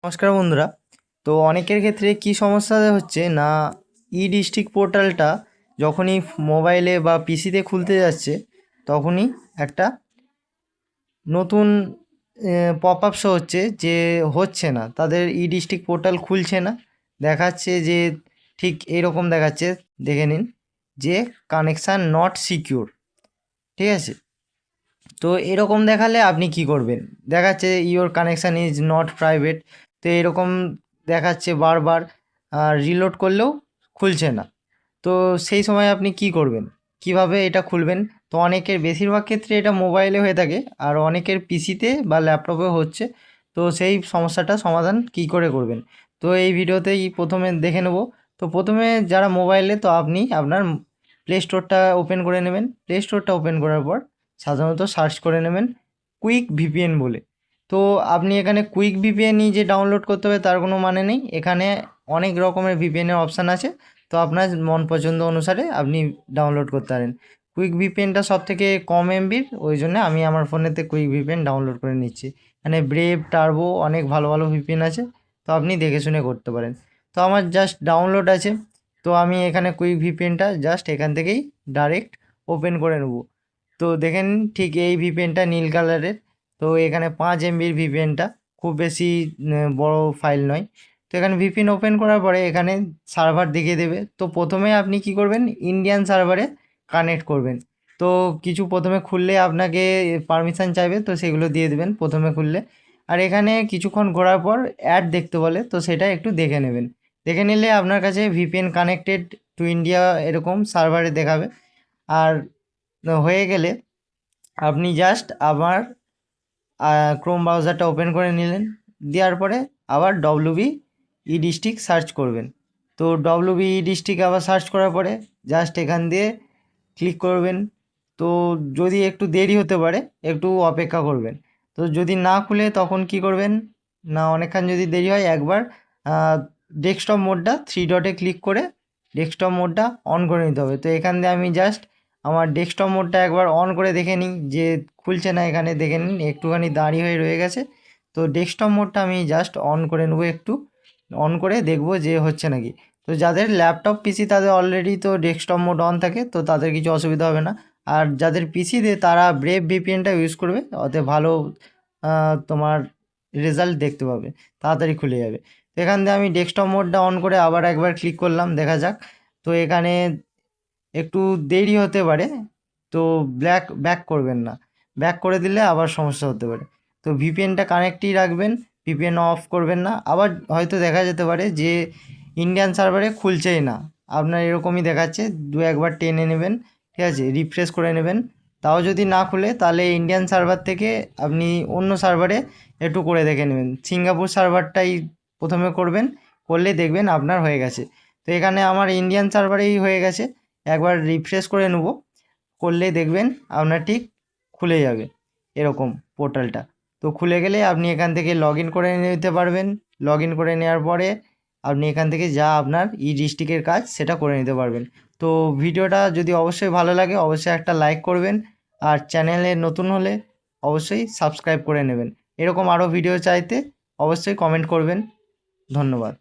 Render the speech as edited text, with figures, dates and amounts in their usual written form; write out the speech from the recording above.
নমস্কার বন্ধুরা। তো অনেকের ক্ষেত্রে কি সমস্যা হচ্ছে না, ই ডিস্ট্রিক্ট পোর্টালটা যখনই মোবাইলে বা পিসিতে খুলতে যাচ্ছে তখনই একটা নতুন পপ আপ শো হচ্ছে না, তাদের ই ডিস্ট্রিক্ট পোর্টাল খুলছে না। দেখাচ্ছে যে ঠিক এইরকম দেখাচ্ছে, দেখে নিন যে কানেকশান নট সিকিউর। ঠিক আছে, তো এরকম দেখালে আপনি কি করবেন? দেখাচ্ছে your connection is not private. তো এরকম দেখাচ্ছে বারবার, আর রিলোড করলেও খুলছে না। তো সেই সময় আপনি কি করবেন, কিভাবে এটা খুলবেন? তো অনেকের, বেশিরভাগ ক্ষেত্রে এটা মোবাইলে হয়ে থাকে, আর অনেকের পিসিতে বা ল্যাপটপে হচ্ছে। তো সেই সমস্যাটা সমাধান কি করে করবেন, তো এই ভিডিওতেই প্রথমে দেখে নেব। তো প্রথমে যারা মোবাইলে, তো আপনি আপনার প্লে স্টোরটা ওপেন করে নেবেন। প্লে স্টোরটা ওপেন করার পর সাধারণত সার্চ করে নেবেন কুইক ভিপিএন বলে। তো আপনি এখানে কুইক ভিপিএনই যে ডাউনলোড করতে হবে তার কোনো মানে নেই, এখানে অনেক রকমের ভিপিএনের অপশান আছে। তো আপনার মন পছন্দ অনুসারে আপনি ডাউনলোড করতে পারেন। কুইক ভিপিএনটা সব থেকে কম এমবির, ওই জন্য আমি আমার ফোনেতে কুইক ভিপিএন ডাউনলোড করে নিচ্ছি। মানে ব্রেভ, টার্বো, অনেক ভালো ভালো ভিপিএন আছে, তো আপনি দেখে শুনে করতে পারেন। তো আমার জাস্ট ডাউনলোড আছে, তো আমি এখানে কুইক ভিপিএনটা জাস্ট এখান থেকেই ডাইরেক্ট ওপেন করে নেব। তো দেখেন ঠিক এই ভিপিএনটা নীল কালারের। তো এখানে 5 এমবির ভিপিএনটা, খুব বেশি বড় ফাইল নয়। তো এখানে ভিপিএন ওপেন করার পরে এখানে সার্ভার দেখিয়ে দেবে। তো প্রথমে আপনি কি করবেন, ইন্ডিয়ান সার্ভারে কানেক্ট করবেন। তো কিছু প্রথমে খুললে আপনাকে পারমিশন চাইবে, তো সেগুলো দিয়ে দেবেন প্রথমে খুললে। আর এখানে কিছুক্ষণ ঘোরার পর অ্যাড দেখতে বলে, তো সেটা একটু দেখে নেবেন। দেখে নিলে আপনার কাছে ভিপিএন কানেক্টেড টু ইন্ডিয়া এরকম সার্ভারে দেখাবে। আর হয়ে গেলে আপনি জাস্ট আবার ক্রোম ব্রাউজারটা ওপেন করে নিলেন। দেওয়ার পরে আবার ডব্লিউবি ই ডিস্ট্রিক্ট সার্চ করবেন। তো ডব্লিউবি ই ডিস্ট্রিক্ট আবার সার্চ করার পরে জাস্ট এখান দিয়ে ক্লিক করবেন। তো যদি একটু দেরি হতে পারে, একটু অপেক্ষা করবেন। তো যদি না খুলে তখন কি করবেন না, অনেকক্ষণ যদি দেরি হয়, একবার ডেস্কটপ মোডটা 3 ডটে ক্লিক করে ডেস্কটপ মোডটা অন করে নিতে হবে। তো এখান দিয়ে আমি জাস্ট আমার ডেস্কটপ মোডটা একবার অন করে দেখে নিই যে খুলছে না। এখানে দেখে নিন একটুখানি দাঁড়িয়ে হয়ে রয়ে গেছে। তো ডেস্কটপ মোডটা আমি জাস্ট অন করে নেবো, একটু অন করে দেখবো যে হচ্ছে নাকি। তো যাদের ল্যাপটপ পিসি তাদের অলরেডি তো ডেস্কটপ মোড অন থাকে, তো তাদের কিছু অসুবিধা হবে না। আর যাদের পিসিতে, তারা ব্রেভ ভিপিএনটা ইউজ করবে, ওতে ভালো তোমার রেজাল্ট দেখতে পাবে, তাড়াতাড়ি খুলে যাবে। তো এখান দিয়ে আমি ডেস্কটপ মোডটা অন করে আবার একবার ক্লিক করলাম, দেখা যাক। তো এখানে একটু দেরি হতে পারে, তো ব্যাক করবেন না, ব্যাক করে দিলে আবার সমস্যা হতে পারে। তো ভিপিএনটা কানেক্টই রাখবেন, ভিপিএন অফ করবেন না। আবার হয়তো দেখা যেতে পারে যে ইন্ডিয়ান সার্ভারে খুলছেই না, আপনার এরকমই দেখাচ্ছে, দু একবার টেনে নেবেন, ঠিক আছে, রিফ্রেশ করে নেবেন। তাও যদি না খুলে, তাহলে ইন্ডিয়ান সার্ভার থেকে আপনি অন্য সার্ভারে একটু করে দেখে নেবেন। সিঙ্গাপুর সার্ভারটাই প্রথমে করবেন, করলে দেখবেন আপনার হয়ে গেছে। তো এখানে আমার ইন্ডিয়ান সার্ভারেই হয়ে গেছে, একবার রিফ্রেশ করে নেব, করলেই দেখবেন আপনার ঠিক খুলে যাবে এরকম পোর্টালটা। তো খুলে গেলে আপনি এখান থেকে লগ ইন করে নিতে পারবেন। লগ ইন করে নেওয়ার পরে আপনি এখান থেকে যা আপনার ই ডিস্ট্রিক্টের কাজ সেটা করে নিতে পারবেন। তো ভিডিওটা যদি অবশ্যই ভালো লাগে, অবশ্যই একটা লাইক করবেন। আর চ্যানেলে নতুন হলে অবশ্যই সাবস্ক্রাইব করে নেবেন। এরকম আরও ভিডিও চাইতে অবশ্যই কমেন্ট করবেন। ধন্যবাদ।